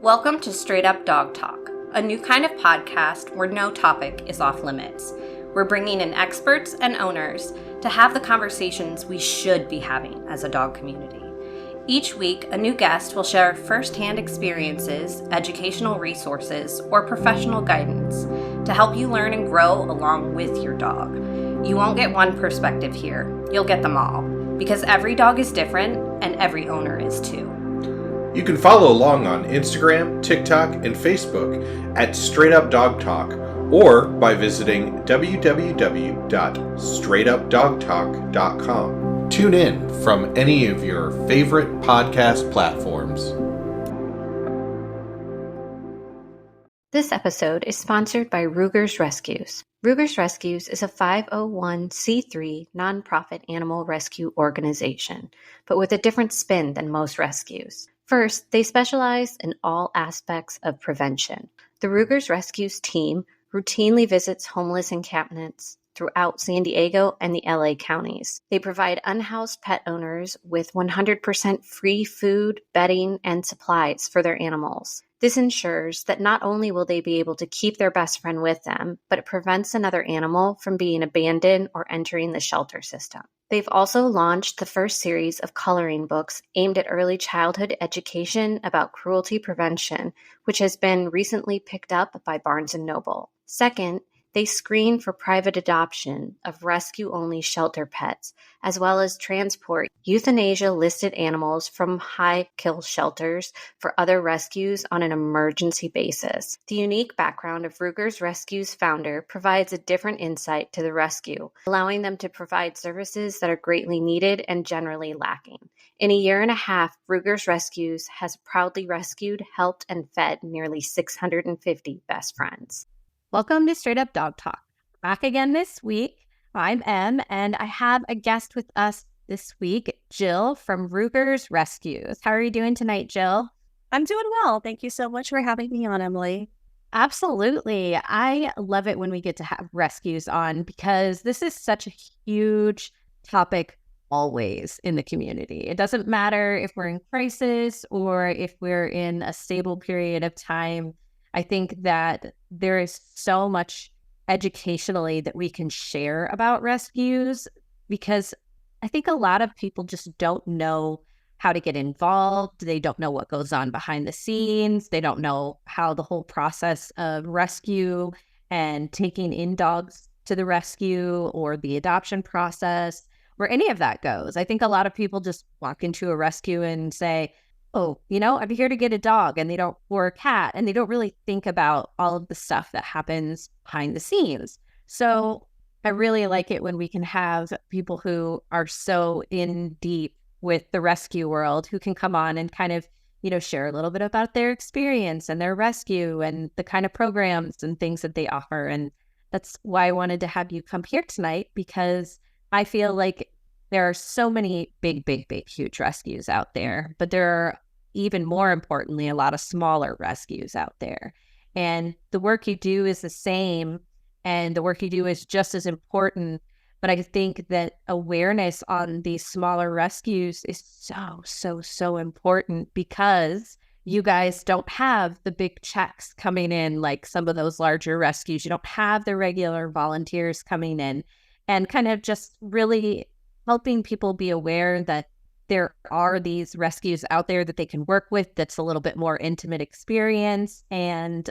Welcome to Straight Up Dog Talk, a new kind of podcast where no topic is off limits. We're bringing in experts and owners to have the conversations we should be having as a dog community. Each week, a new guest will share firsthand experiences, educational resources, or professional guidance to help you learn and grow along with your dog. You won't get one perspective here, you'll get them all, because every dog is different and every owner is too. You can follow along on Instagram, TikTok, and Facebook at Straight Up Dog Talk, or by visiting www.straightupdogtalk.com. Tune in from any of your favorite podcast platforms. This episode is sponsored by Ruger's Rescues. Ruger's Rescues is a 501c3 nonprofit animal rescue organization, but with a different spin than most rescues. First, they specialize in all aspects of prevention. The Ruger's Rescues team routinely visits homeless encampments throughout San Diego and the LA counties. They provide unhoused pet owners with 100% free food, bedding, and supplies for their animals. This ensures that not only will they be able to keep their best friend with them, but it prevents another animal from being abandoned or entering the shelter system. They've also launched the first series of coloring books aimed at early childhood education about cruelty prevention, which has been recently picked up by Barnes & Noble. Second, they screen for private adoption of rescue-only shelter pets, as well as transport euthanasia-listed animals from high-kill shelters for other rescues on an emergency basis. The unique background of Ruger's Rescues founder provides a different insight to the rescue, allowing them to provide services that are greatly needed and generally lacking. In a year and a half, Ruger's Rescues has proudly rescued, helped, and fed nearly 650 best friends. Welcome to Straight Up Dog Talk. Back again this week. I'm Em, and I have a guest with us this week, Jill from Ruger's Rescues. How are you doing tonight, Jill? I'm doing well. Thank you so much for having me on, Emily. Absolutely. I love it when we get to have rescues on because this is such a huge topic always in the community. It doesn't matter if we're in crisis or if we're in a stable period of time. I think that there is so much educationally that we can share about rescues because I think a lot of people just don't know how to get involved. They don't know what goes on behind the scenes. They don't know how the whole process of rescue and taking in dogs to the rescue or the adoption process or any of that goes. I think a lot of people just walk into a rescue and say, oh, I'm here to get a dog or a cat, and they don't really think about all of the stuff that happens behind the scenes. So I really like it when we can have people who are so in deep with the rescue world who can come on and kind of, share a little bit about their experience and their rescue and the kind of programs and things that they offer. And that's why I wanted to have you come here tonight, because I feel like there are so many big, huge rescues out there, but there are even more importantly, a lot of smaller rescues out there. And the work you do is the same, and the work you do is just as important. But I think that awareness on these smaller rescues is so important because you guys don't have the big checks coming in like some of those larger rescues. You don't have the regular volunteers coming in and kind of just really helping people be aware that there are these rescues out there that they can work with that's a little bit more intimate experience and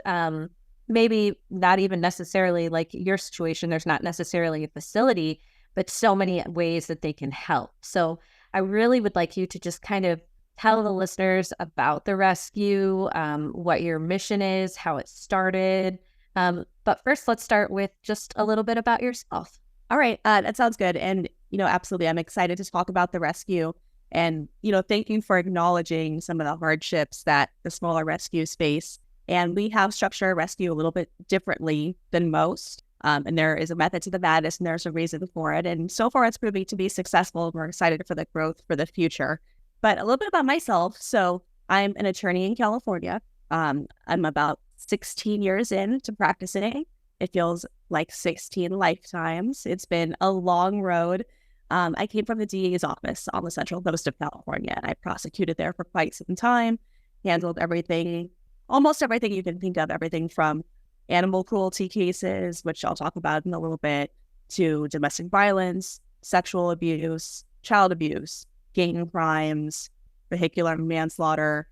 maybe not even necessarily like your situation. There's not necessarily a facility, but so many ways that they can help. So I really would like you to just kind of tell the listeners about the rescue, what your mission is, how it started. But first, let's start with just a little bit about yourself. All right. That sounds good. And, absolutely. I'm excited to talk about the rescue and, thank you for acknowledging some of the hardships that the smaller rescues face. And we have structured our rescue a little bit differently than most. And there is a method to the madness and there's a reason for it. And so far it's proving to be successful. We're excited for the growth for the future. But a little bit about myself. So I'm an attorney in California. I'm about 16 years into practicing. It feels like 16 lifetimes. It's been a long road. I came from the DA's office on the Central Coast of California, and I prosecuted there for quite some time, handled everything almost everything you can think of, everything from animal cruelty cases, which I'll talk about in a little bit, to domestic violence, sexual abuse, child abuse, gang crimes, vehicular manslaughter,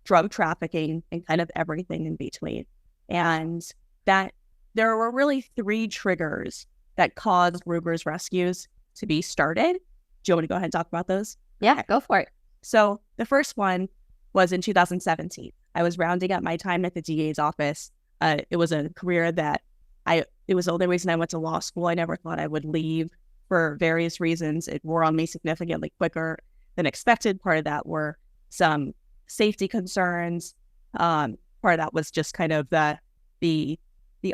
drug trafficking, and kind of everything in between. And that there were really 3 triggers that caused Ruger's rescues to be started. Do you want me to go ahead and talk about those? Yeah, go for it. So the first one was in 2017. I was rounding up my time at the DA's office. It was a career that it was the only reason I went to law school. I never thought I would leave for various reasons. It wore on me significantly quicker than expected. Part of that were some safety concerns. Part of that was just kind of the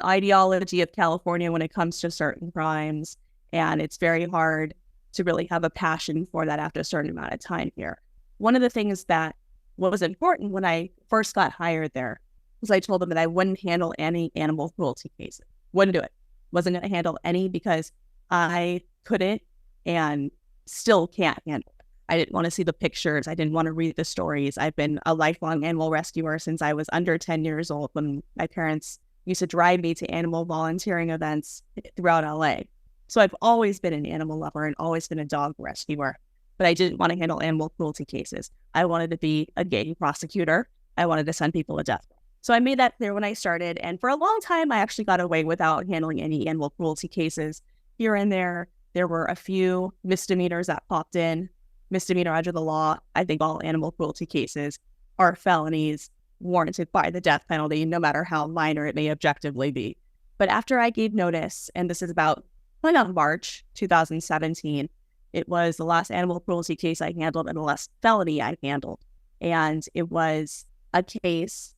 ideology of California when it comes to certain crimes. And it's very hard to really have a passion for that after a certain amount of time here. One of the things that was important when I first got hired there was I told them that I wouldn't handle any animal cruelty cases. Wouldn't do it. Wasn't going to handle any because I couldn't and still can't handle it. I didn't want to see the pictures. I didn't want to read the stories. I've been a lifelong animal rescuer since I was under 10 years old when my parents used to drive me to animal volunteering events throughout LA. So I've always been an animal lover and always been a dog rescuer, but I didn't want to handle animal cruelty cases. I wanted to be a gang prosecutor. I wanted to send people to death. So I made that clear when I started. And for a long time, I actually got away without handling any animal cruelty cases. Here and there were a few misdemeanors that popped in. Misdemeanor under the law. I think all animal cruelty cases are felonies warranted by the death penalty, no matter how minor it may objectively be. But after I gave notice, and this is about March 2017, it was the last animal cruelty case I handled and the last felony I handled. And it was a case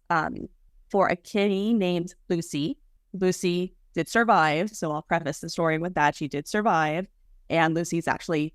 for a kitty named Lucy. Lucy did survive, so I'll preface the story with that. She did survive, and Lucy's actually,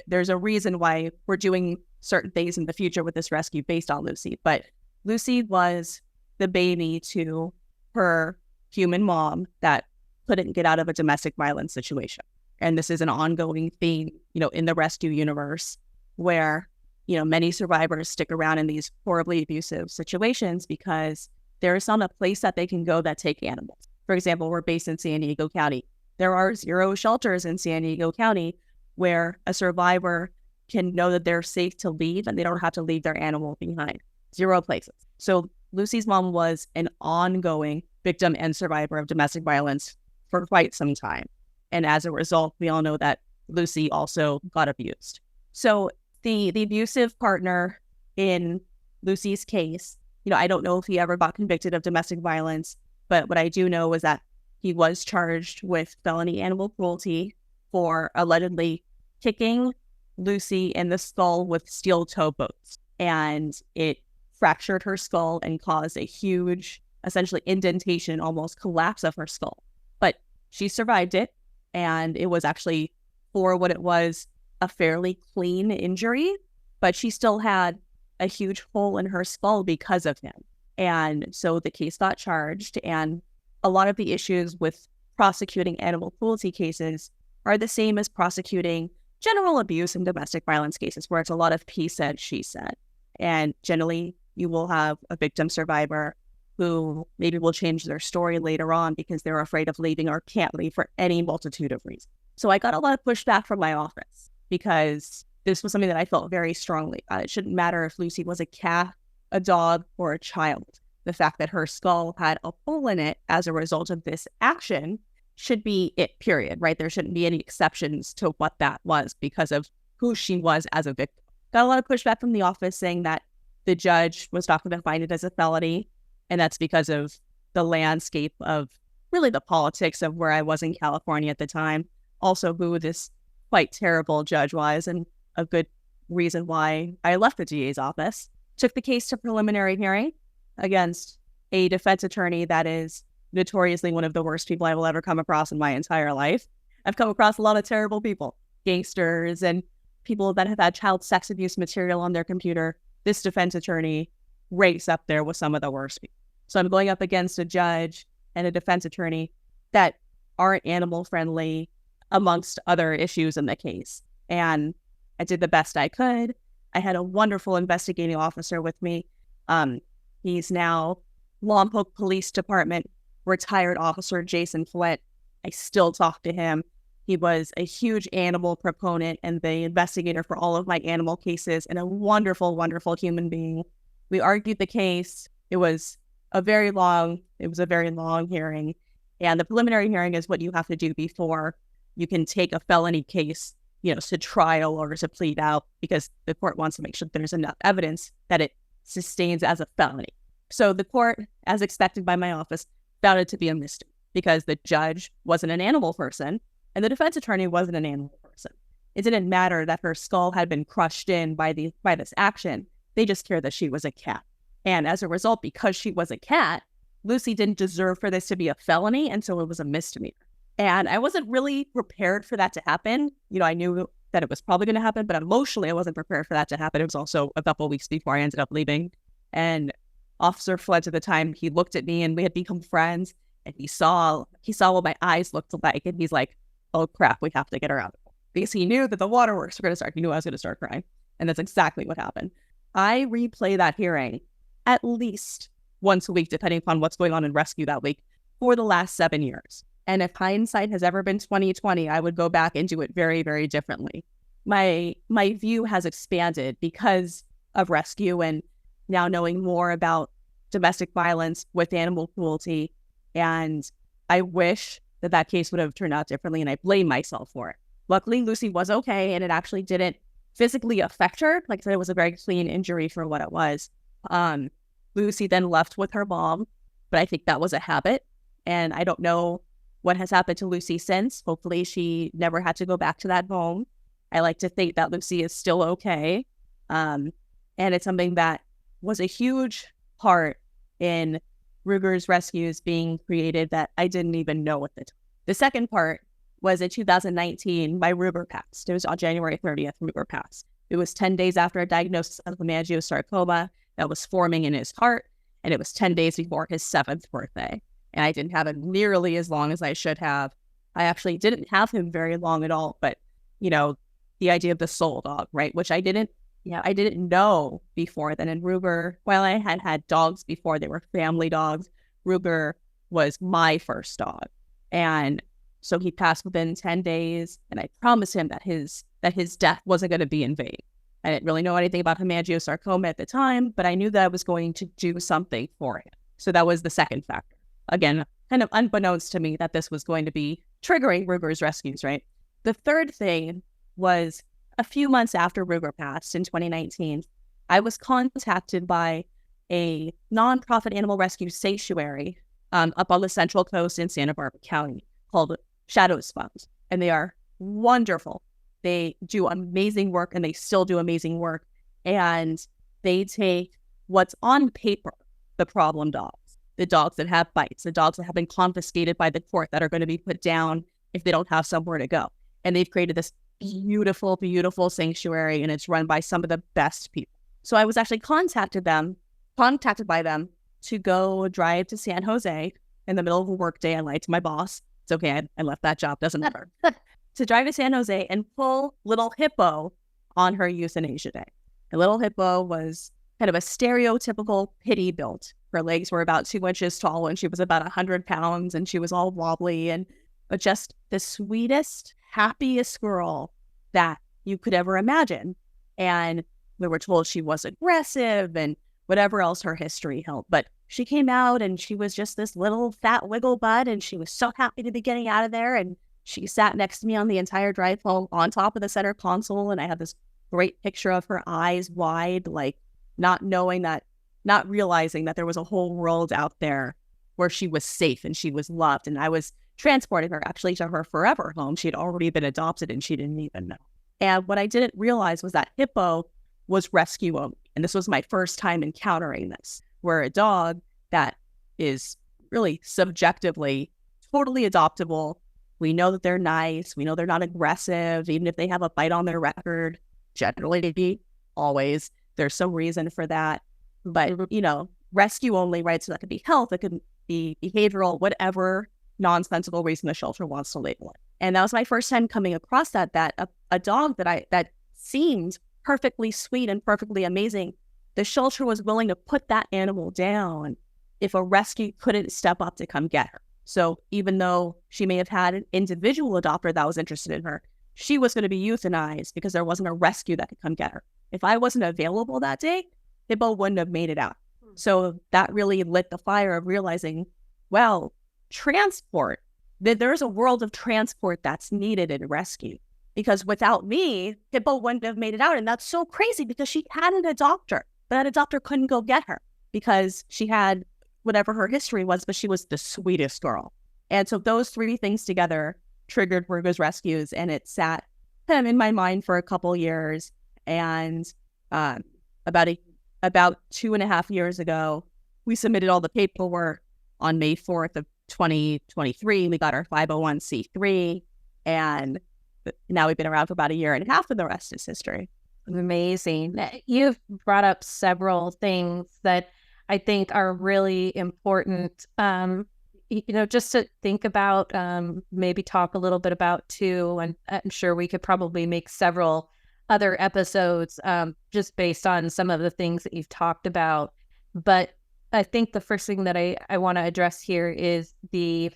there's a reason why we're doing certain things in the future with this rescue based on Lucy. But Lucy was the baby to her human mom that couldn't get out of a domestic violence situation. And this is an ongoing theme, in the rescue universe where, many survivors stick around in these horribly abusive situations because there is not a place that they can go that take animals. For example, we're based in San Diego County. There are 0 shelters in San Diego County where a survivor can know that they're safe to leave and they don't have to leave their animal behind. 0 places. So Lucy's mom was an ongoing victim and survivor of domestic violence for quite some time. And as a result, we all know that Lucy also got abused. So the abusive partner in Lucy's case, I don't know if he ever got convicted of domestic violence, but what I do know is that he was charged with felony animal cruelty for allegedly kicking Lucy in the skull with steel toe boots. And it fractured her skull and caused a huge, essentially indentation, almost collapse of her skull. But she survived it, and it was actually, for what it was, a fairly clean injury, but she still had a huge hole in her skull because of him. And so the case got charged, and a lot of the issues with prosecuting animal cruelty cases are the same as prosecuting general abuse and domestic violence cases, where it's a lot of he said, she said. And generally, you will have a victim survivor who maybe will change their story later on because they're afraid of leaving or can't leave for any multitude of reasons. So I got a lot of pushback from my office because this was something that I felt very strongly. It shouldn't matter if Lucy was a cat, a dog, or a child. The fact that her skull had a hole in it as a result of this action should be it, period, right? There shouldn't be any exceptions to what that was because of who she was as a victim. Got a lot of pushback from the office saying that the judge was not going to find it as a felony, and that's because of the landscape of really the politics of where I was in California at the time, also who this quite terrible judge was, and a good reason why I left the DA's office. Took the case to preliminary hearing against a defense attorney that is notoriously one of the worst people I will ever come across in my entire life. I've come across a lot of terrible people, gangsters and people that have had child sex abuse material on their computer. This defense attorney ranks up there with some of the worst people. So I'm going up against a judge and a defense attorney that aren't animal friendly, amongst other issues in the case. And I did the best I could. I had a wonderful investigating officer with me. He's now Lompoc Police Department retired officer Jason Flint. I still talk to him. He was a huge animal proponent and the investigator for all of my animal cases, and a wonderful, wonderful human being. We argued the case. It was a very long hearing. And the preliminary hearing is what you have to do before you can take a felony case, to trial or to plead out, because the court wants to make sure there's enough evidence that it sustains as a felony. So the court, as expected by my office, found it to be a misdemeanor because the judge wasn't an animal person and the defense attorney wasn't an animal person. It didn't matter that her skull had been crushed in by this action. They just cared that she was a cat. And as a result, because she was a cat, Lucy didn't deserve for this to be a felony, and so it was a misdemeanor. And I wasn't really prepared for that to happen. I knew that it was probably going to happen, but emotionally I wasn't prepared for that to happen. It was also a couple of weeks before I ended up leaving. And Officer Flint at the time, he looked at me and we had become friends, and he saw what my eyes looked like, and he's like, oh crap, we have to get her out. Because he knew that the waterworks were going to start. He knew I was going to start crying. And that's exactly what happened. I replay that hearing at least once a week, depending upon what's going on in rescue that week, for the last 7 years. And if hindsight has ever been 20/20, I would go back and do it very, very differently. My view has expanded because of rescue and now knowing more about domestic violence with animal cruelty. And I wish that case would have turned out differently, and I blame myself for it. Luckily, Lucy was okay, and it actually didn't physically affect her. Like I said, it was a very clean injury for what it was. Lucy then left with her mom, but I think that was a habit, and I don't know what has happened to Lucy since. Hopefully, she never had to go back to that home. I like to think that Lucy is still okay, and it's something that was a huge part in Ruger's Rescues being created that I didn't even know at the time. The second part was in 2019, my Ruger passed. It was on January 30th, Ruger passed. It was 10 days after a diagnosis of hemangiosarcoma that was forming in his heart, and it was 10 days before his 7th birthday. And I didn't have it nearly as long as I should have. I actually didn't have him very long at all, but, the idea of the soul dog, right, which I didn't know before then. In Ruger, while I had had dogs before, they were family dogs, Ruger was my first dog. And so he passed within 10 days, and I promised him that his death wasn't going to be in vain. I didn't really know anything about hemangiosarcoma at the time, but I knew that I was going to do something for him. So that was the second factor. Again, kind of unbeknownst to me that this was going to be triggering Ruger's Rescues, right? The third thing was a few months after Ruger passed in 2019, I was contacted by a nonprofit animal rescue sanctuary up on the Central Coast in Santa Barbara County called Shadows Fund. And they are wonderful. They do amazing work, and they still do amazing work. And they take what's on paper, the problem dogs, the dogs that have bites, the dogs that have been confiscated by the court that are going to be put down if they don't have somewhere to go. And they've created this beautiful, beautiful sanctuary, and it's run by some of the best people. So I was actually contacted by them to go drive to San Jose in the middle of a work day. I lied to my boss. It's okay. I left that job. Doesn't matter. To drive to San Jose and pull little Hippo on her euthanasia day. And little Hippo was kind of a stereotypical pity built. Her legs were about 2 inches tall, and she was about 100 pounds, and she was all wobbly, but just the sweetest, happiest girl that you could ever imagine. And we were told she was aggressive and whatever else her history held. But she came out, and she was just this little fat wiggle butt, and she was so happy to be getting out of there. And she sat next to me on the entire drive home on top of the center console, and I had this great picture of her eyes wide, like not realizing that there was a whole world out there where she was safe and she was loved. And I was transporting her actually to her forever home. She had already been adopted, and she didn't even know. And what I didn't realize was that Hippo was rescue only. And this was my first time encountering this, where a dog that is really subjectively totally adoptable. We know that they're nice. We know they're not aggressive, even if they have a bite on their record. Generally, always, there's some reason for that. But, rescue only, right? So that could be health, it could be behavioral, whatever nonsensical reason the shelter wants to label it. And that was my first time coming across that a dog that seemed perfectly sweet and perfectly amazing the shelter was willing to put that animal down if a rescue couldn't step up to come get her. So even though she may have had an individual adopter that was interested in her, she was going to be euthanized because there wasn't a rescue that could come get her. If I wasn't available that day, Hippo wouldn't have made it out. So that really lit the fire of realizing, well, transport, there's a world of transport that's needed in rescue. Because without me, Hippo wouldn't have made it out. And that's so crazy because she had an adopter, but that adopter couldn't go get her because she had whatever her history was, but she was the sweetest girl. And so those three things together triggered Ruger's Rescues, and it sat in my mind for a couple years. And about 2.5 years ago, we submitted all the paperwork on May 4th of 2023. We got our 501c3, and now we've been around for about 1.5 years, and the rest is history. Amazing. You've brought up several things that I think are really important, just to think about, maybe talk a little bit about too. And I'm sure we could probably make several other episodes just based on some of the things that you've talked about. But I think the first thing that I want to address here is the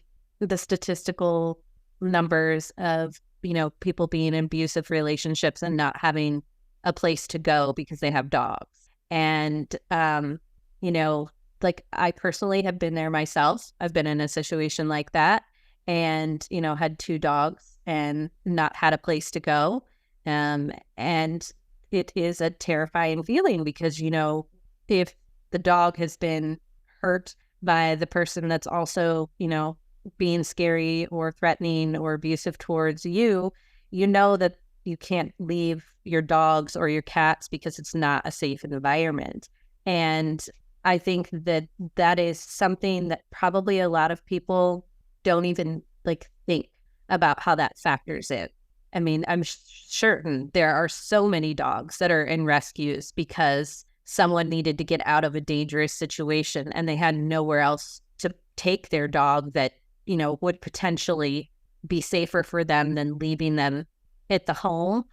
statistical numbers of, people being in abusive relationships and not having a place to go because they have dogs. And, like I personally have been there myself. I've been in a situation like that and, had 2 dogs and not had a place to go. And it is a terrifying feeling because, if the dog has been hurt by the person that's also, being scary or threatening or abusive towards you, that you can't leave your dogs or your cats because it's not a safe environment. And I think that is something that probably a lot of people don't even think about how that factors in. I mean, I'm certain there are so many dogs that are in rescues because someone needed to get out of a dangerous situation and they had nowhere else to take their dog that, would potentially be safer for them than leaving them at the home,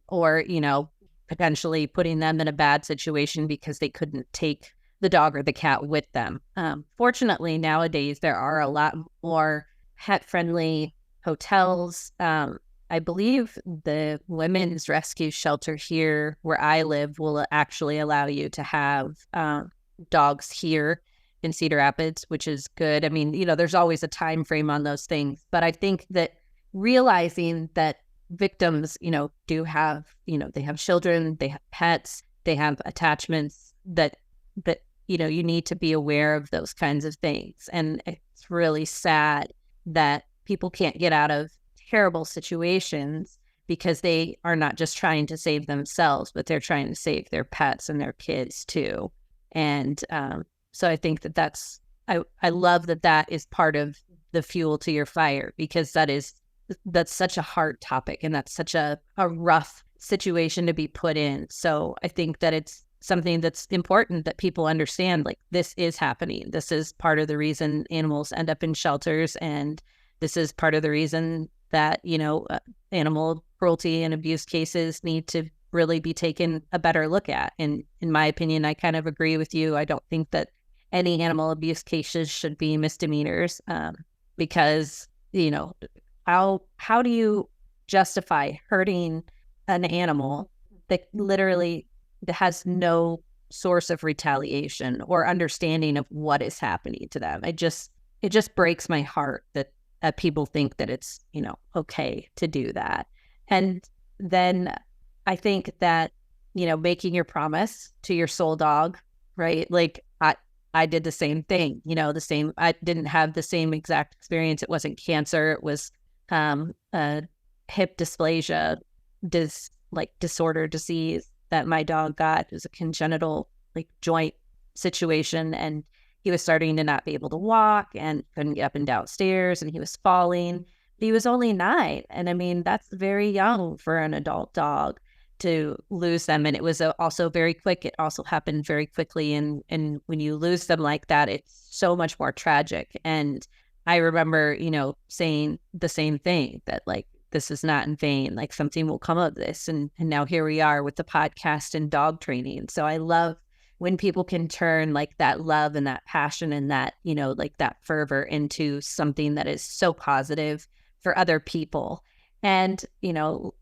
or, potentially putting them in a bad situation because they couldn't take the dog or the cat with them. Fortunately, nowadays, there are a lot more pet-friendly hotels. I believe the women's rescue shelter here where I live will actually allow you to have dogs here in Cedar Rapids, which is good. I mean, there's always a time frame on those things, but I think that realizing that victims, do have, they have children, they have pets, they have attachments that you need to be aware of those kinds of things. And it's really sad that people can't get out of terrible situations because they are not just trying to save themselves, but they're trying to save their pets and their kids too. And so I think I love that is part of the fuel to your fire, because that's such a hard topic and that's such a rough situation to be put in. So I think that it's something that's important that people understand, like this is happening. This is part of the reason animals end up in shelters, and this is part of the reason that, animal cruelty and abuse cases need to really be taken a better look at. And in my opinion, I kind of agree with you. I don't think that any animal abuse cases should be misdemeanors, because, how do you justify hurting an animal that literally has no source of retaliation or understanding of what is happening to them? It just breaks my heart that people think that it's, okay to do that. And then I think that, making your promise to your soul dog, right? Like I did the same thing, I didn't have the same exact experience. It wasn't cancer. It was a hip dysplasia, disorder disease that my dog got. It was a congenital joint situation, and he was starting to not be able to walk and couldn't get up and down stairs, and he was falling. He was only 9. And I mean, that's very young for an adult dog to lose them. And it was also very quick. It also happened very quickly. And when you lose them like that, it's so much more tragic. And I remember, saying the same thing, that this is not in vain. Like something will come of this. And now here we are with the podcast and dog training. So I love when people can turn like that love and that passion and that, like that fervor into something that is so positive for other people. And,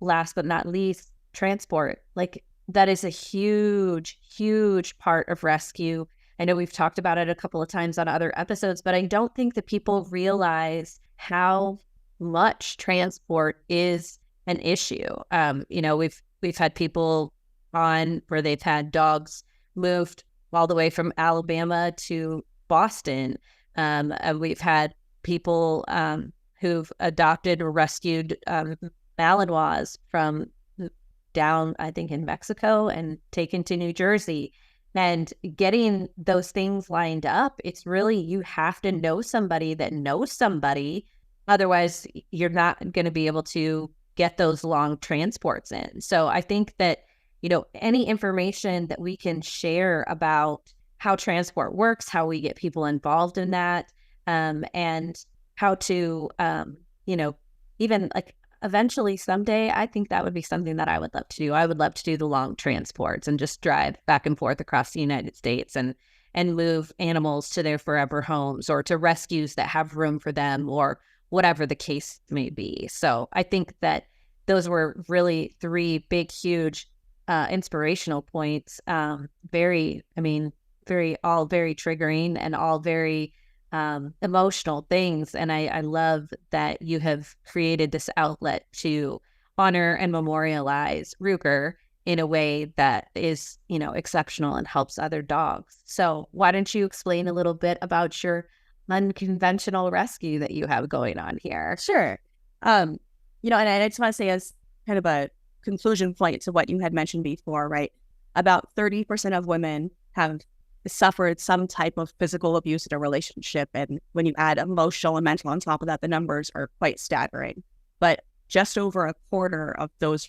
last but not least, transport. Like that is a huge, huge part of rescue. I know we've talked about it a couple of times on other episodes, but I don't think that people realize how much transport is an issue. We've had people on where they've had dogs moved all the way from Alabama to Boston. We've had people who've adopted or rescued Malinois from down, I think, in Mexico and taken to New Jersey. And getting those things lined up, it's really, you have to know somebody that knows somebody. Otherwise, you're not going to be able to get those long transports in. So I think that, any information that we can share about how transport works, how we get people involved in that, and how to, even like eventually someday, I think that would be something that I would love to do. I would love to do the long transports and just drive back and forth across the United States and move animals to their forever homes or to rescues that have room for them or whatever the case may be. So I think that those were really three big, huge inspirational points. All very triggering and all very emotional things. And I love that you have created this outlet to honor and memorialize Ruger in a way that is, exceptional and helps other dogs. So why don't you explain a little bit about your unconventional rescue that you have going on here? Sure. And I just want to say as kind of a conclusion point to what you had mentioned before, right? About 30% of women have suffered some type of physical abuse in a relationship. And when you add emotional and mental on top of that, the numbers are quite staggering. But just over a quarter of those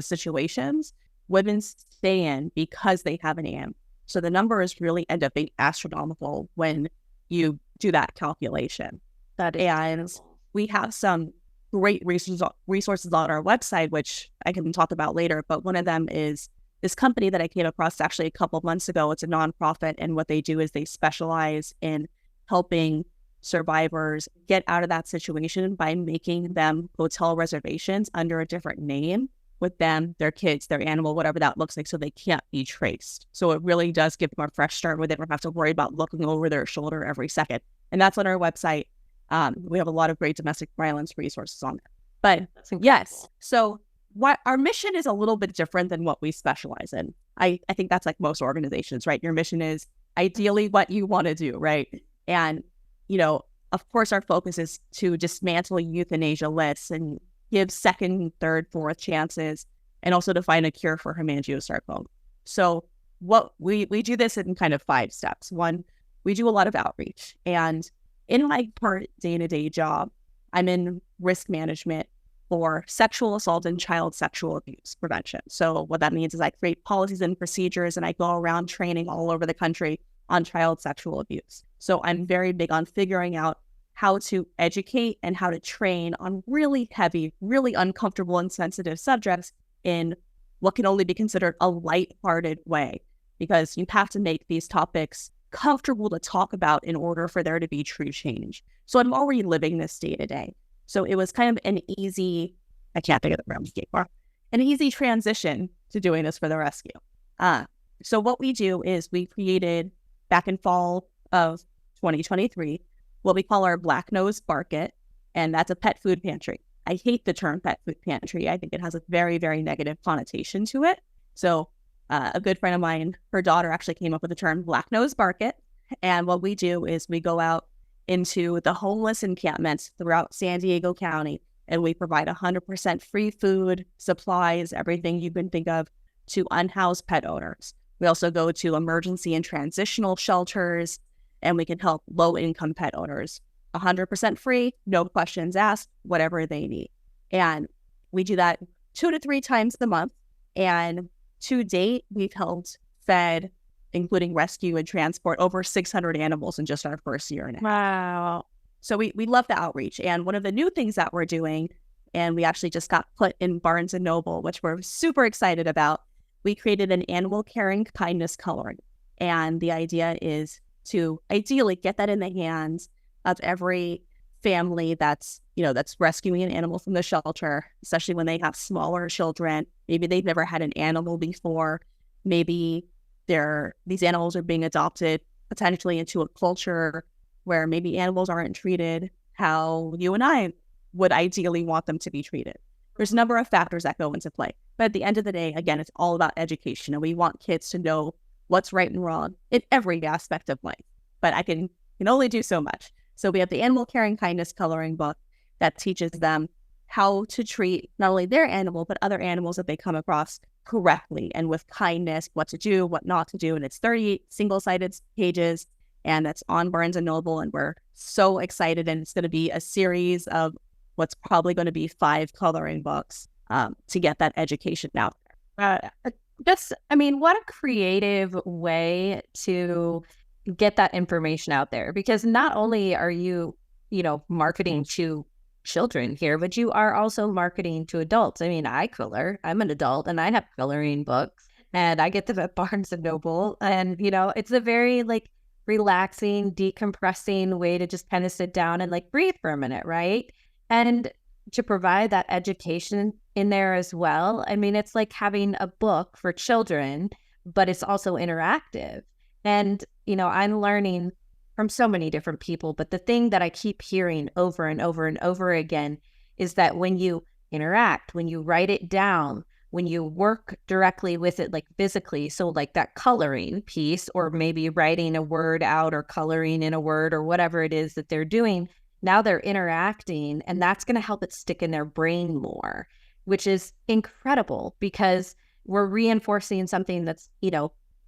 situations, women stay in because they have an AM. So the numbers really end up being astronomical when you do that calculation. And we have some great resources on our website, which I can talk about later. But one of them is this company that I came across actually a couple of months ago. It's a nonprofit. And what they do is they specialize in helping survivors get out of that situation by making them hotel reservations under a different name with them, their kids, their animal, whatever that looks like, so they can't be traced. So it really does give them a fresh start where they don't have to worry about looking over their shoulder every second. And that's on our website. We have a lot of great domestic violence resources on there. But yes, so what our mission is a little bit different than what we specialize in. I think that's like most organizations, right? Your mission is ideally what you want to do, right? And, of course, our focus is to dismantle euthanasia lists and give second, third, fourth chances, and also to find a cure for hemangiosarcoma. So what we do this in kind of 5 steps. 1, we do a lot of outreach. And in my part day-to-day job, I'm in risk management for sexual assault and child sexual abuse prevention. So what that means is I create policies and procedures, and I go around training all over the country on child sexual abuse. So I'm very big on figuring out how to educate and how to train on really heavy, really uncomfortable and sensitive subjects in what can only be considered a lighthearted way, because you have to make these topics comfortable to talk about in order for there to be true change. So I'm already living this day to day. So it was kind of an easy, I can't think of the term, an easy transition to doing this for the rescue. So what we do is we created back in fall of 2023, what we call our Black Nose Market, and that's a pet food pantry. I hate the term pet food pantry. I think it has a very, very negative connotation to it. So a good friend of mine, her daughter actually came up with the term Black Nose Market. And what we do is we go out into the homeless encampments throughout San Diego County, and we provide 100% free food, supplies, everything you can think of to unhoused pet owners. We also go to emergency and transitional shelters, and we can help low-income pet owners. 100% free, no questions asked, whatever they need. And we do that 2 to 3 times a month. And to date, we've helped fed, including rescue and transport, over 600 animals in just our first year and a half. Wow. So we love the outreach. And one of the new things that we're doing and we actually just got put in Barnes & Noble, which we're super excited about. We created an animal caring kindness coloring. And the idea is to ideally get that in the hands of every family that's rescuing an animal from the shelter, especially when they have smaller children. Maybe they've never had an animal before. Maybe these animals are being adopted potentially into a culture where maybe animals aren't treated how you and I would ideally want them to be treated. There's a number of factors that go into play. But at the end of the day, again, it's all about education. And we want kids to know what's right and wrong in every aspect of life. But I can only do so much. So we have the Animal Caring Kindness coloring book that teaches them how to treat not only their animal, but other animals that they come across correctly and with kindness, what to do, what not to do. And it's 38 single-sided pages, and that's on Barnes & Noble. And we're so excited. And it's going to be a series of what's probably going to be 5 coloring books to get that education out there. What a creative way to get that information out there, because not only are you, marketing to children here, but you are also marketing to adults. I mean, I color, I'm an adult and I have coloring books and I get them at Barnes & Noble. And, it's a very relaxing, decompressing way to just kind of sit down and breathe for a minute, right? And to provide that education in there as well. I mean, it's like having a book for children, but it's also interactive. And, I'm learning from so many different people, but the thing that I keep hearing over and over and over again is that when you interact, when you write it down, when you work directly with it, physically, so that coloring piece, or maybe writing a word out or coloring in a word or whatever it is that they're doing, now they're interacting, and that's going to help it stick in their brain more, which is incredible because we're reinforcing something that's,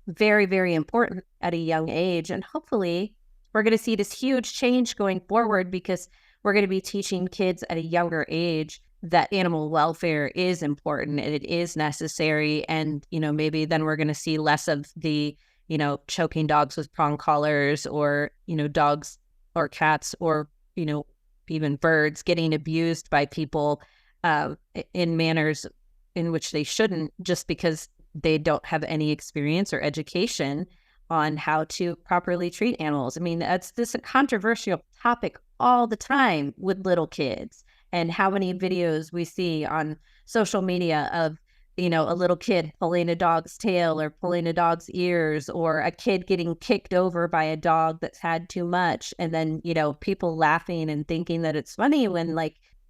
very, very important at a young age. And hopefully we're going to see this huge change going forward because we're going to be teaching kids at a younger age that animal welfare is important and it is necessary. And, maybe then we're going to see less of the, choking dogs with prong collars or, dogs or cats or, even birds getting abused by people in manners in which they shouldn't, just because they don't have any experience or education on how to properly treat animals. I mean, that's this a controversial topic all the time with little kids, and how many videos we see on social media of, a little kid pulling a dog's tail or pulling a dog's ears, or a kid getting kicked over by a dog that's had too much. And then, people laughing and thinking that it's funny when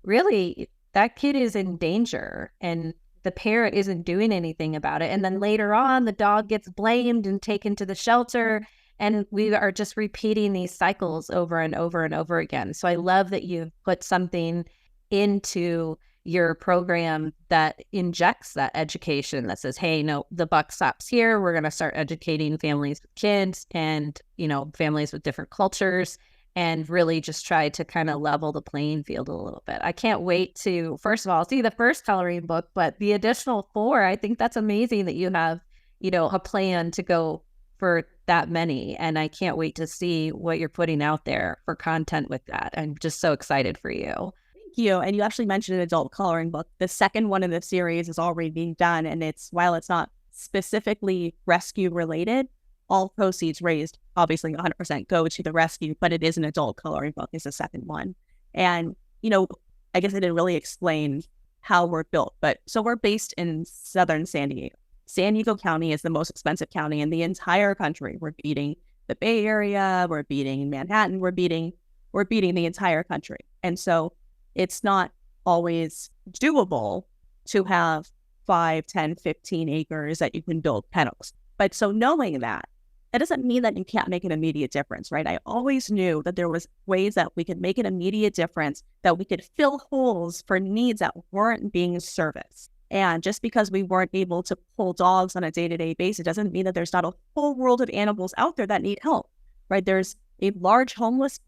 really that kid is in danger and the parent isn't doing anything about it. And then later on, the dog gets blamed and taken to the shelter. And we are just repeating these cycles over and over and over again. So I love that you've put something into your program that injects that education that says, hey, no, the buck stops here. We're going to start educating families with kids and, families with different cultures, and really just try to kind of level the playing field a little bit. I can't wait to, first of all, see the first coloring book, but the additional 4, I think that's amazing that you have, a plan to go for that many. And I can't wait to see what you're putting out there for content with that. I'm just so excited for you. Thank you. And you actually mentioned an adult coloring book. The second one in the series is already being done. And while it's not specifically rescue related, all proceeds raised, obviously 100% go to the rescue, but it is an adult coloring book is the second one. And, I guess I didn't really explain how we're built, but so we're based in southern San Diego. San Diego County is the most expensive county in the entire country. We're beating the Bay Area, we're beating Manhattan, we're beating the entire country. And so it's not always doable to have 5, 10, 15 acres that you can build kennels. But so knowing that doesn't mean that you can't make an immediate difference, right? I always knew that there was ways that we could make an immediate difference, that we could fill holes for needs that weren't being serviced. And just because we weren't able to pull dogs on a day-to-day basis doesn't mean that there's not a whole world of animals out there that need help, right? There's a large homeless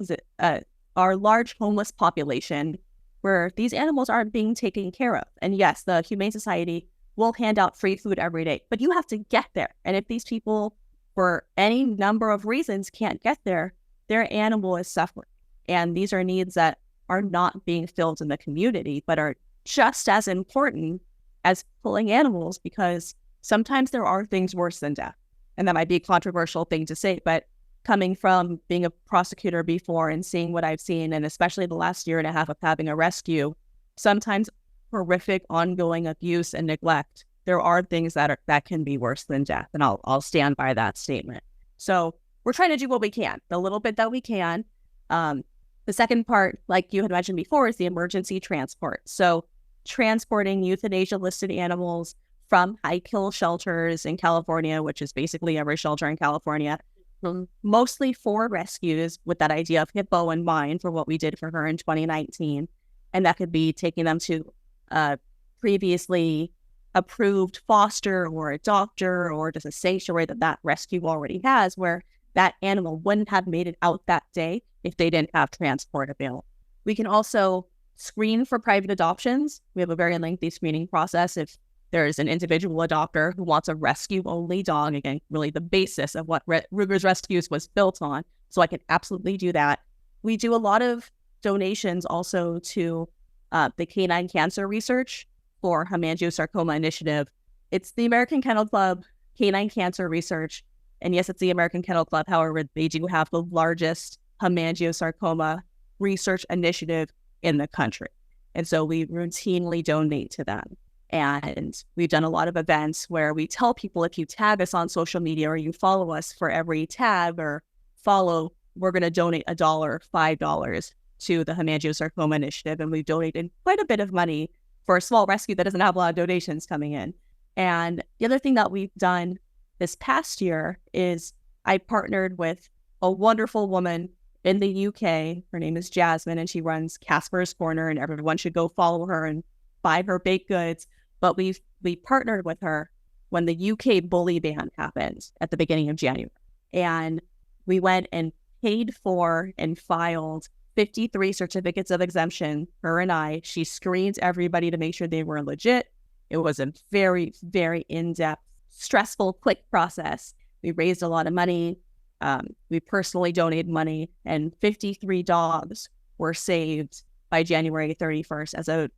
population where these animals aren't being taken care of. And yes, the Humane Society will hand out free food every day, but you have to get there. And if these people, for any number of reasons, can't get there, their animal is suffering. And these are needs that are not being filled in the community, but are just as important as pulling animals, because sometimes there are things worse than death. And that might be a controversial thing to say, but coming from being a prosecutor before and seeing what I've seen, and especially the last year and a half of having a rescue, sometimes horrific ongoing abuse and neglect, there are things that can be worse than death. And I'll stand by that statement. So we're trying to do what we can, the little bit that we can. The second part, like you had mentioned before, is the emergency transport. So transporting euthanasia-listed animals from high-kill shelters in California, which is basically every shelter in California, mostly for rescues, with that idea of Hippo in mind for what we did for her in 2019. And that could be taking them to a previously approved foster or a doctor or just a sanctuary that rescue already has, where that animal wouldn't have made it out that day if they didn't have transport available. We can also screen for private adoptions. We have a very lengthy screening process. If there's an individual adopter who wants a rescue-only dog, again, really the basis of what Ruger's Rescues was built on, so I can absolutely do that. We do a lot of donations also to the canine cancer research for hemangiosarcoma initiative. It's the American Kennel Club canine cancer research. And yes, it's the American Kennel Club. However, they do have the largest hemangiosarcoma research initiative in the country. And so we routinely donate to them. And we've done a lot of events where we tell people, if you tag us on social media or you follow us, for every tag or follow, we're going to donate $1, $5 to the hemangiosarcoma initiative. And we've donated quite a bit of money for a small rescue that doesn't have a lot of donations coming in. And the other thing that we've done this past year is I partnered with a wonderful woman in the UK. Her name is Jasmine, and she runs Casper's Corner, and everyone should go follow her and buy her baked goods. But we partnered with her when the UK bully ban happened at the beginning of January. And we went and paid for and filed 53 certificates of exemption, her and I. She screened everybody to make sure they were legit. It was a very, very in-depth, stressful, quick process. We raised a lot of money. We personally donated money, and 53 dogs were saved by January 31st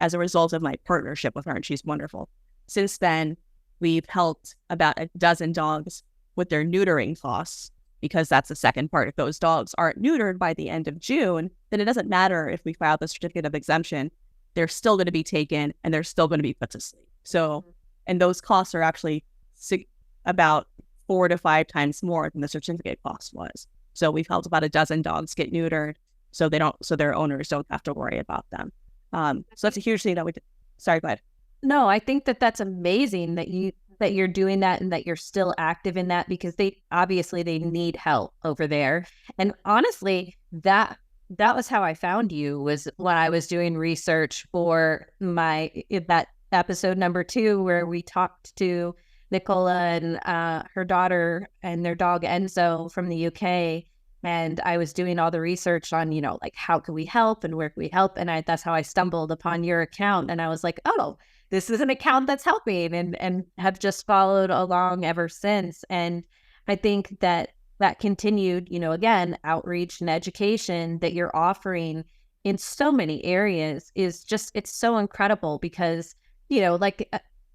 as a result of my partnership with her, and she's wonderful. Since then, we've helped about a dozen dogs with their neutering costs, because that's the second part. If those dogs aren't neutered by the end of June, then it doesn't matter if we file the certificate of exemption. They're still going to be taken, and they're still going to be put to sleep. So, and those costs are actually about 4 to 5 times more than the certificate cost was. So we've helped about a dozen dogs get neutered, so their owners don't have to worry about them. So that's a huge thing that we did. Sorry, go ahead. No, I think that's amazing that you're doing that and that you're still active in that, because they need help over there. And honestly, that was how I found you, was when I was doing research for that episode number 2, where we talked to Nicola and her daughter and their dog Enzo from the UK. And I was doing all the research on, like, how can we help and where can we help? And that's how I stumbled upon your account. And I was like, oh, this is an account that's helping, and have just followed along ever since. And I think that continued, again, outreach and education that you're offering in so many areas is just, it's so incredible, because, like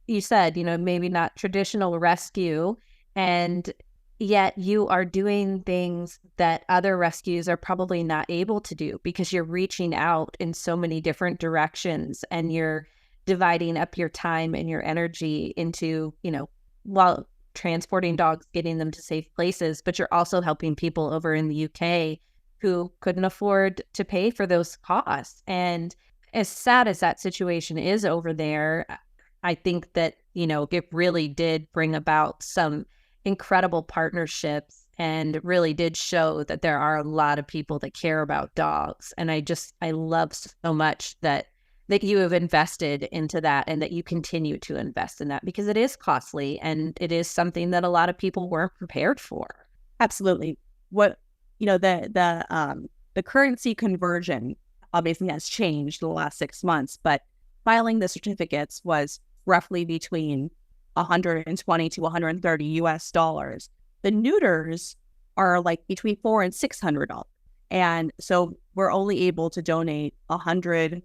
you said, maybe not traditional rescue, and yet you are doing things that other rescues are probably not able to do, because you're reaching out in so many different directions, and you're dividing up your time and your energy into, while transporting dogs, getting them to safe places, but you're also helping people over in the UK who couldn't afford to pay for those costs. And as sad as that situation is over there, I think that, it really did bring about some incredible partnerships, and really did show that there are a lot of people that care about dogs. And I love so much that you have invested into that, and that you continue to invest in that, because it is costly, and it is something that a lot of people weren't prepared for. Absolutely. What, the currency conversion obviously has changed in the last 6 months, but filing the certificates was roughly between $120 to $130 US. The neuters are like between $400 and $600. And so we're only able to donate $100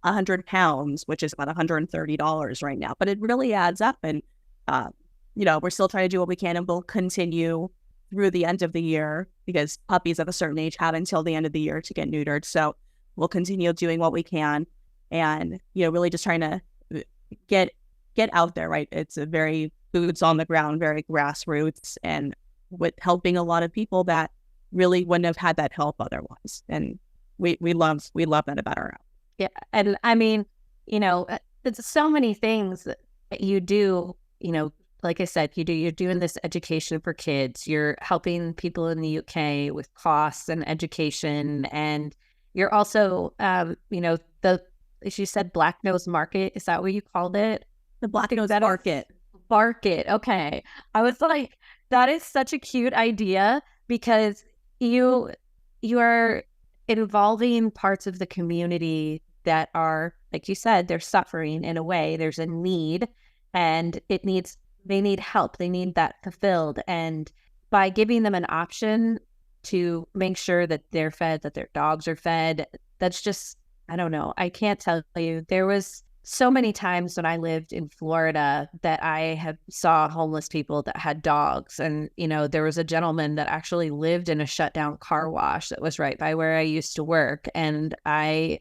100 pounds, which is about $130 right now. But it really adds up. And, we're still trying to do what we can, and we'll continue through the end of the year, because puppies of a certain age have until the end of the year to get neutered. So we'll continue doing what we can, and, really just trying to get out there, right? It's a very boots on the ground, very grassroots, and with helping a lot of people that really wouldn't have had that help otherwise. And we love that about our app. Yeah. And I mean, it's so many things that you do, like I said, you're doing this education for kids. You're helping people in the UK with costs and education. And you're also, as you said, Black Nose Market. Is that what you called it? The Black Nose Market. Market. Okay. I was like, that is such a cute idea, because you are involving parts of the community that are, like you said, they're suffering in a way. There's a need, and they need help. They need that fulfilled. And by giving them an option to make sure that they're fed, that their dogs are fed, that's just, I don't know. I can't tell you. There was so many times when I lived in Florida that I saw homeless people that had dogs. And, there was a gentleman that actually lived in a shut down car wash that was right by where I used to work. And I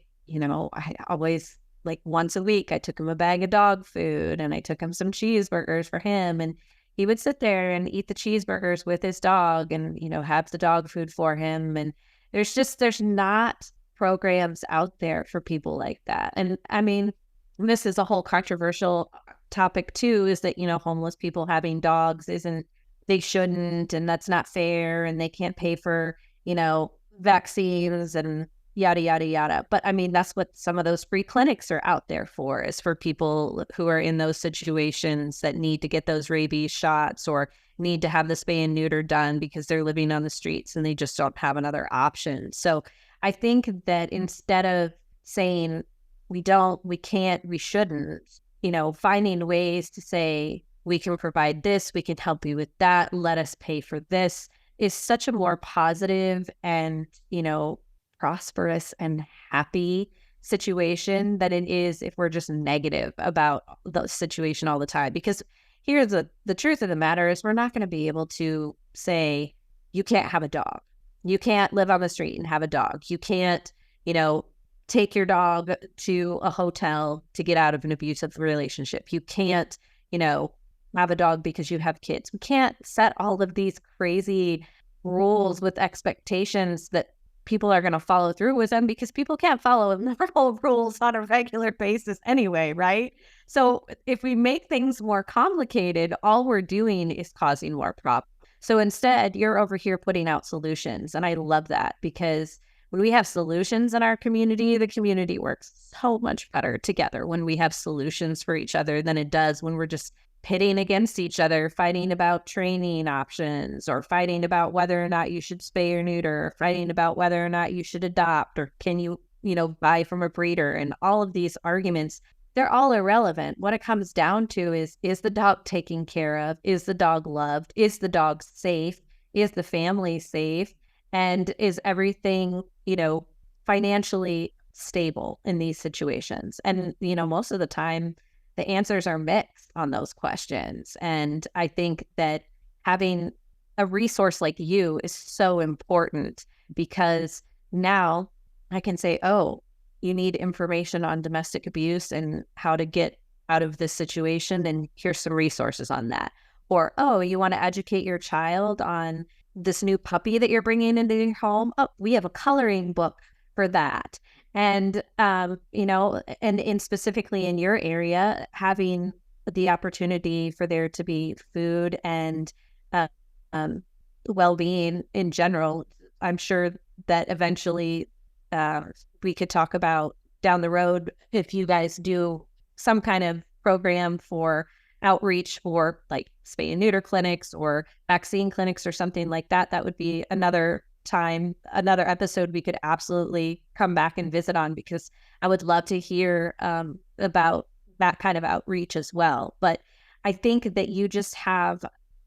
always, like, once a week, I took him a bag of dog food, and I took him some cheeseburgers for him. And he would sit there and eat the cheeseburgers with his dog, and, have the dog food for him. And there's not programs out there for people like that. And I mean, this is a whole controversial topic too, is that, homeless people having dogs they shouldn't, and that's not fair, and they can't pay for, vaccines and yada, yada, yada. But I mean, that's what some of those free clinics are out there for, is for people who are in those situations that need to get those rabies shots, or need to have the spay and neuter done because they're living on the streets and they just don't have another option. So I think that instead of saying, we can't, we shouldn't, finding ways to say, we can provide this, we can help you with that, let us pay for this, is such a more positive and, prosperous and happy situation than it is if we're just negative about the situation all the time. Because here's the truth of the matter is, we're not going to be able to say, you can't have a dog. You can't live on the street and have a dog. You can't, take your dog to a hotel to get out of an abusive relationship. You can't, have a dog because you have kids. We can't set all of these crazy rules with expectations that people are going to follow through with them, because people can't follow normal rules on a regular basis anyway, right? So if we make things more complicated, all we're doing is causing more problems. So instead, you're over here putting out solutions. And I love that, because when we have solutions in our community, the community works so much better together when we have solutions for each other than it does when we're just pitting against each other, fighting about training options, or fighting about whether or not you should spay or neuter, or fighting about whether or not you should adopt, or can you, buy from a breeder. And all of these arguments, they're all irrelevant. What it comes down to is the dog taken care of? Is the dog loved? Is the dog safe? Is the family safe? And is everything, financially stable in these situations? And, most of the time, the answers are mixed on those questions. And I think that having a resource like you is so important, because now I can say, oh, you need information on domestic abuse and how to get out of this situation, and here's some resources on that. Or, oh, you want to educate your child on this new puppy that you're bringing into your home? Oh, we have a coloring book for that. And, and specifically in your area, having the opportunity for there to be food and well-being in general. I'm sure that eventually we could talk about down the road, if you guys do some kind of program for outreach for like spay and neuter clinics or vaccine clinics or something like that, that would be another episode we could absolutely come back and visit on, because I would love to hear about that kind of outreach as well. But I think that you just have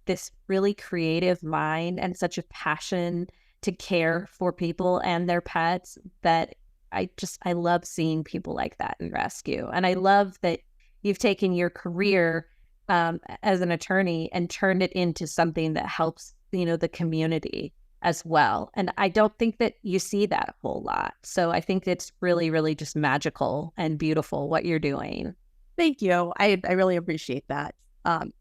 this really creative mind and such a passion to care for people and their pets that I love seeing people like that in rescue. And I love that you've taken your career as an attorney and turned it into something that helps, the community as well. And I don't think that you see that a whole lot. So I think it's really, really just magical and beautiful what you're doing. Thank you. I really appreciate that. On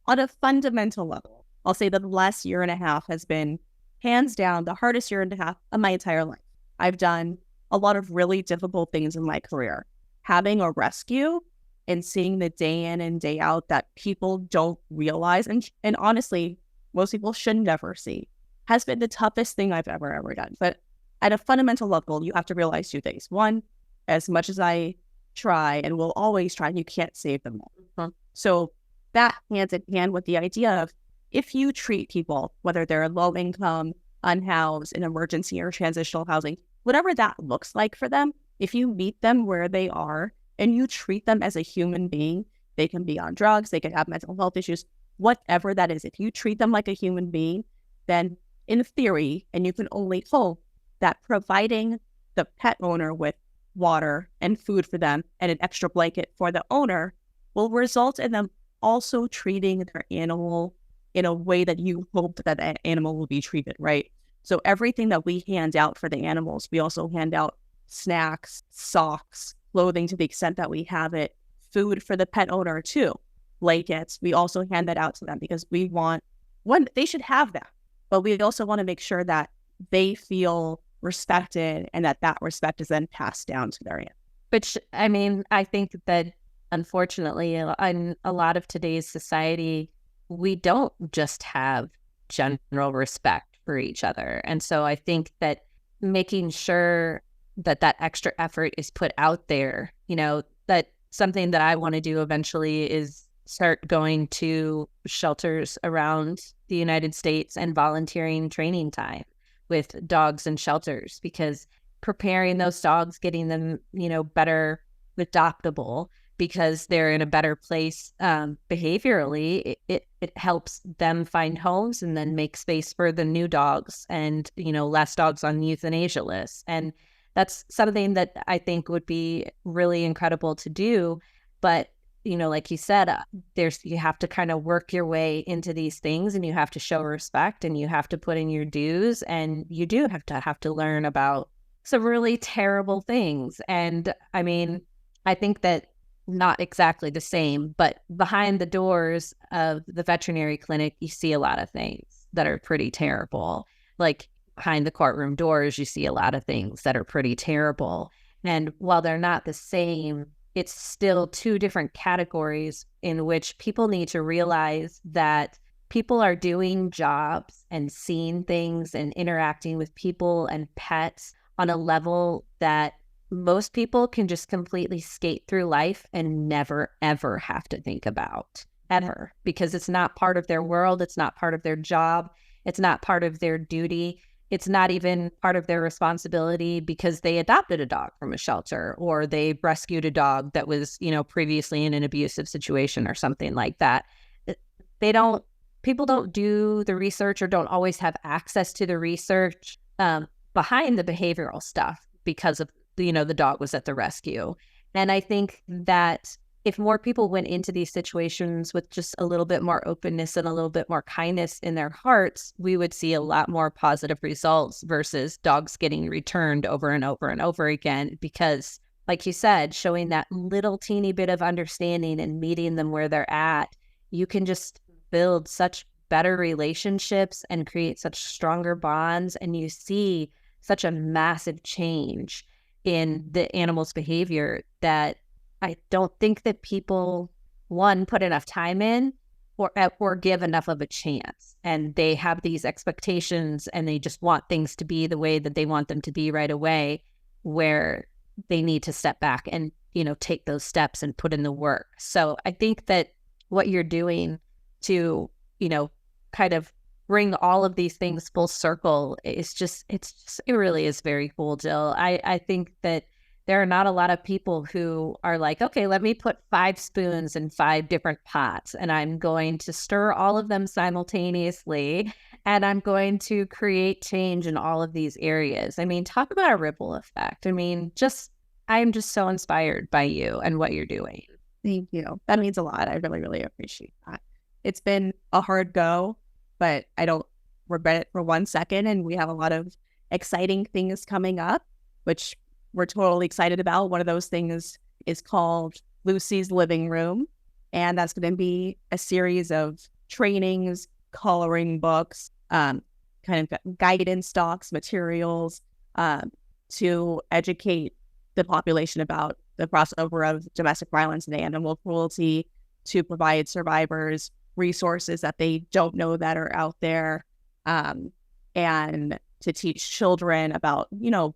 a fundamental level, I'll say that the last year and a half has been hands down the hardest year and a half of my entire life. I've done a lot of really difficult things in my career. Having a rescue and seeing the day in and day out that people don't realize, and honestly, most people should never see, has been the toughest thing I've ever done. But at a fundamental level, you have to realize two things. One, as much as I try and will always try, you can't save them all. Mm-hmm. So that hands in hand with the idea of, if you treat people, whether they're low income, unhoused, in emergency or transitional housing, whatever that looks like for them, if you meet them where they are and you treat them as a human being, they can be on drugs, they can have mental health issues, whatever that is. If you treat them like a human being, then in theory, and you can only hope, that providing the pet owner with water and food for them and an extra blanket for the owner will result in them also treating their animal in a way that you hope that that animal will be treated, right? So everything that we hand out for the animals, we also hand out snacks, socks, clothing to the extent that we have it, food for the pet owner too, blankets. We also hand that out to them because we want, one, they should have that, but we also want to make sure that they feel respected and that respect is then passed down to their animal. Which, I mean, I think that unfortunately in a lot of today's society, we don't just have general respect for each other. And so I think that making sure that that extra effort is put out there, that something that I want to do eventually is start going to shelters around the United States and volunteering training time with dogs and shelters, because preparing those dogs, getting them, better adoptable because they're in a better place behaviorally, it helps them find homes and then make space for the new dogs and, less dogs on euthanasia lists. And that's something that I think would be really incredible to do. But, like you said, you have to kind of work your way into these things, and you have to show respect, and you have to put in your dues, and you do have to learn about some really terrible things. And I mean, I think that not exactly the same, but behind the doors of the veterinary clinic, you see a lot of things that are pretty terrible. Like behind the courtroom doors, you see a lot of things that are pretty terrible. And while they're not the same, it's still two different categories in which people need to realize that people are doing jobs and seeing things and interacting with people and pets on a level that most people can just completely skate through life and never, ever have to think about, ever, because it's not part of their world. It's not part of their job. It's not part of their duty. It's not even part of their responsibility because they adopted a dog from a shelter, or they rescued a dog that was, previously in an abusive situation or something like that. People don't do the research or don't always have access to the research behind the behavioral stuff because of, the dog was at the rescue. And I think that if more people went into these situations with just a little bit more openness and a little bit more kindness in their hearts, we would see a lot more positive results versus dogs getting returned over and over and over again. Because, like you said, showing that little teeny bit of understanding and meeting them where they're at, you can just build such better relationships and create such stronger bonds. And you see such a massive change in the animal's behavior that I don't think that people, one, put enough time in or give enough of a chance. And they have these expectations and they just want things to be the way that they want them to be right away, where they need to step back and, take those steps and put in the work. So I think that what you're doing to, kind of bring all of these things full circle is it really is very cool, Jill. I think that there are not a lot of people who are like, okay, let me put 5 spoons in 5 different pots and I'm going to stir all of them simultaneously and I'm going to create change in all of these areas. I mean, talk about a ripple effect. I mean, I'm just so inspired by you and what you're doing. Thank you. That means a lot. I really, really appreciate that. It's been a hard go, but I don't regret it for 1 second. And we have a lot of exciting things coming up, which we're totally excited about. One of those things is called Lucy's Living Room. And that's going to be a series of trainings, coloring books, kind of guidance docs, materials to educate the population about the crossover of domestic violence and animal cruelty, to provide survivors resources that they don't know that are out there, and to teach children about,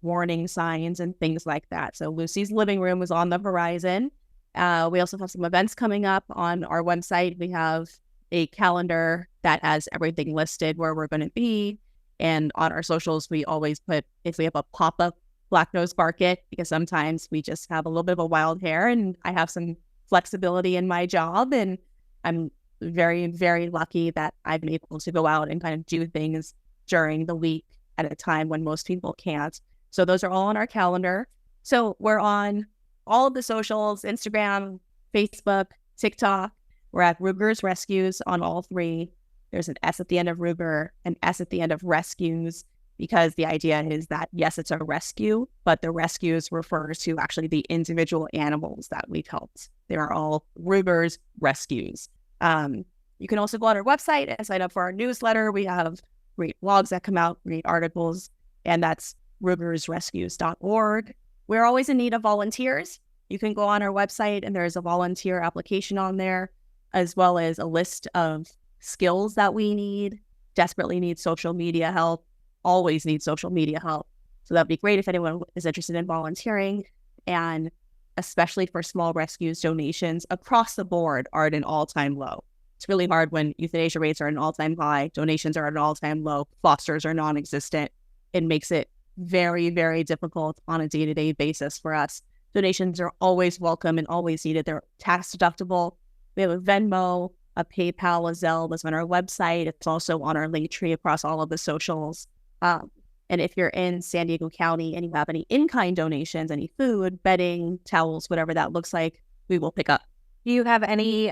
warning signs and things like that. So Lucy's Living Room is on the horizon. We also have some events coming up on our website. We have a calendar that has everything listed where we're going to be. And on our socials, we always put, if we have a pop-up black nose market, because sometimes we just have a little bit of a wild hair and I have some flexibility in my job. And I'm very, very lucky that I've been able to go out and kind of do things during the week at a time when most people can't. So those are all on our calendar. So we're on all of the socials, Instagram, Facebook, TikTok. We're at Ruger's Rescues on all 3. There's an S at the end of Ruger, an S at the end of Rescues, because the idea is that, yes, it's a rescue, but the rescues refers to actually the individual animals that we've helped. They are all Ruger's Rescues. You can also go on our website and sign up for our newsletter. We have great blogs that come out, great articles, and that's rugersrescues.org. We're always in need of volunteers. You can go on our website and there's a volunteer application on there, as well as a list of skills that we need. Desperately need social media help, always need social media help. So that'd be great if anyone is interested in volunteering. And especially for small rescues, donations across the board are at an all-time low. It's really hard when euthanasia rates are at an all-time high, donations are at an all-time low, fosters are non-existent. It makes it very, very difficult on a day-to-day basis for us. Donations are always welcome and always needed. They're tax deductible. We have a Venmo, a PayPal, a Zelle that's on our website. It's also on our link tree across all of the socials. And if you're in San Diego County and you have any in-kind donations, any food, bedding, towels, whatever that looks like, we will pick up. Do you have any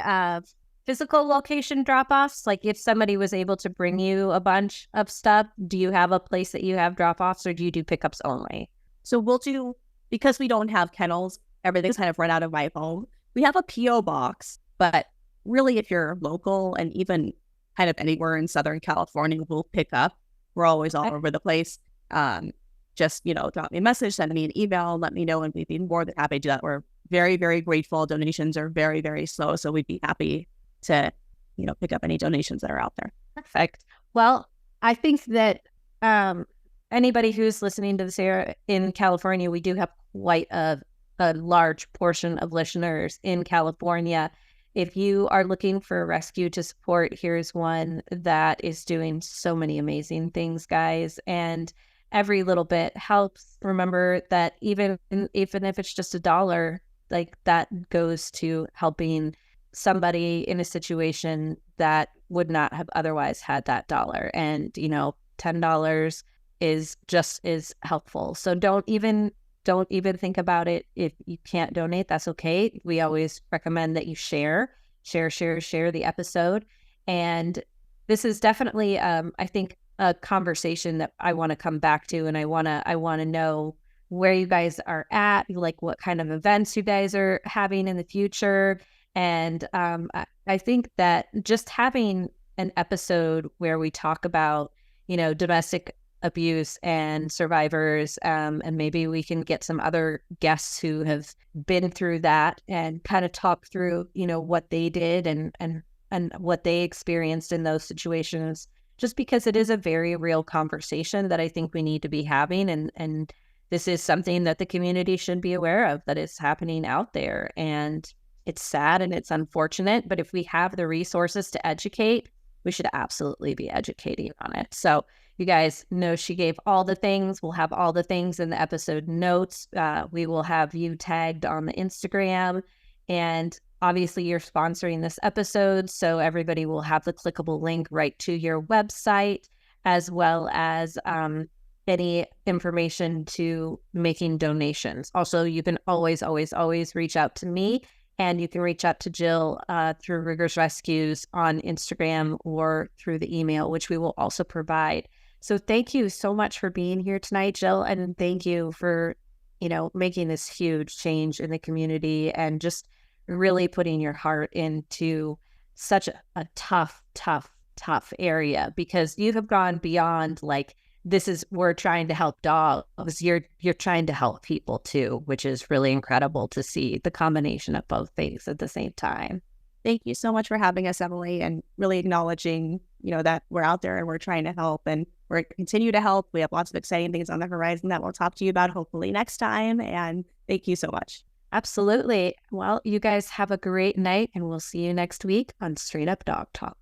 physical location drop-offs? Like if somebody was able to bring you a bunch of stuff, do you have a place that you have drop-offs or do you do pickups only? So we'll do, because we don't have kennels, everything's kind of run out of my home. We have a P.O. box, but really if you're local and even kind of anywhere in Southern California, we'll pick up. We're always all over the place. Just, drop me a message, send me an email, let me know, and we'd be more than happy to do that. We're very, very grateful. Donations are very, very slow, so we'd be happy to, pick up any donations that are out there. Perfect. Well, I think that anybody who's listening to this here in California, we do have quite a large portion of listeners in California. If you are looking for a rescue to support, here's one that is doing so many amazing things, guys. And every little bit helps. Remember that even if it's just $1, like that goes to helping somebody in a situation that would not have otherwise had that dollar. And, $10 is just as helpful. So don't even think about it. If you can't donate, that's okay. We always recommend that you share the episode. And this is definitely, I think, a conversation that I want to come back to. And I want to know where you guys are at, like what kind of events you guys are having in the future. And I think that just having an episode where we talk about, domestic abuse and survivors, and maybe we can get some other guests who have been through that and kind of talk through, what they did and what they experienced in those situations, just because it is a very real conversation that I think we need to be having. And this is something that the community should be aware of, that is happening out there. And it's sad and it's unfortunate, but if we have the resources to educate, we should absolutely be educating on it. So You guys know she gave all the things. We'll have all the things in the episode notes. We will have you tagged on the Instagram. And obviously, you're sponsoring this episode, so everybody will have the clickable link right to your website, as well as any information to making donations. Also, you can always reach out to me, and you can reach out to Jill through Ruger's Rescues on Instagram or through the email, which we will also provide. So thank you so much for being here tonight, Jill, and thank you for, making this huge change in the community and just really putting your heart into such a tough area, because you have gone beyond we're trying to help dogs. You're trying to help people too, which is really incredible to see the combination of both things at the same time. Thank you so much for having us, Emily, and really acknowledging, that we're out there and we're trying to help and we're continue to help. We have lots of exciting things on the horizon that we'll talk to you about hopefully next time. And thank you so much. Absolutely. Well, you guys have a great night, and we'll see you next week on Straight Up Dog Talk.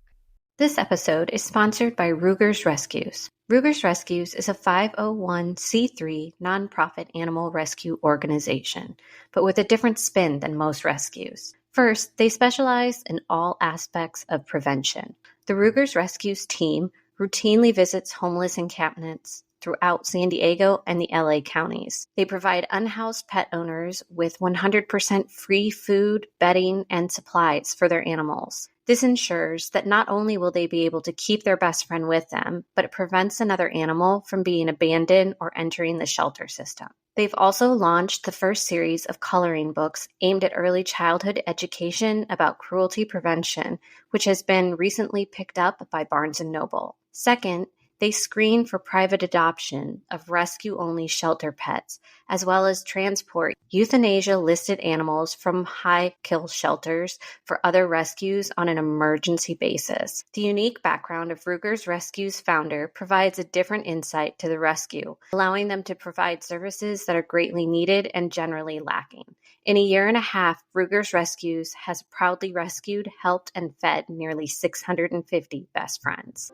This episode is sponsored by Ruger's Rescues. Ruger's Rescues is a 501c3 nonprofit animal rescue organization, but with a different spin than most rescues. First, they specialize in all aspects of prevention. The Ruger's Rescues team routinely visits homeless encampments throughout San Diego and the LA counties. They provide unhoused pet owners with 100% free food, bedding, and supplies for their animals. This ensures that not only will they be able to keep their best friend with them, but it prevents another animal from being abandoned or entering the shelter system. They've also launched the first series of coloring books aimed at early childhood education about cruelty prevention, which has been recently picked up by Barnes & Noble. Second, they screen for private adoption of rescue-only shelter pets, as well as transport euthanasia-listed animals from high-kill shelters for other rescues on an emergency basis. The unique background of Ruger's Rescues founder provides a different insight to the rescue, allowing them to provide services that are greatly needed and generally lacking. In a year and a half, Ruger's Rescues has proudly rescued, helped, and fed nearly 650 best friends.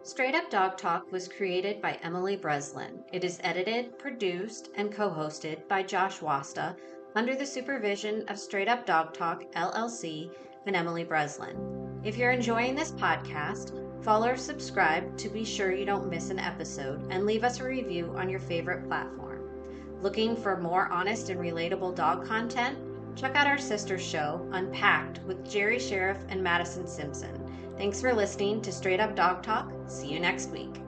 Straight Up Dog Talk was created by Emily Breslin. It is edited, produced, and co-hosted by Josh Wasta under the supervision of Straight Up Dog Talk, LLC, and Emily Breslin. If you're enjoying this podcast, follow or subscribe to be sure you don't miss an episode, and leave us a review on your favorite platform. Looking for more honest and relatable dog content? Check out our sister show, Unpacked, with Jerry Sheriff and Madison Simpson. Thanks for listening to Straight Up Dog Talk. See you next week.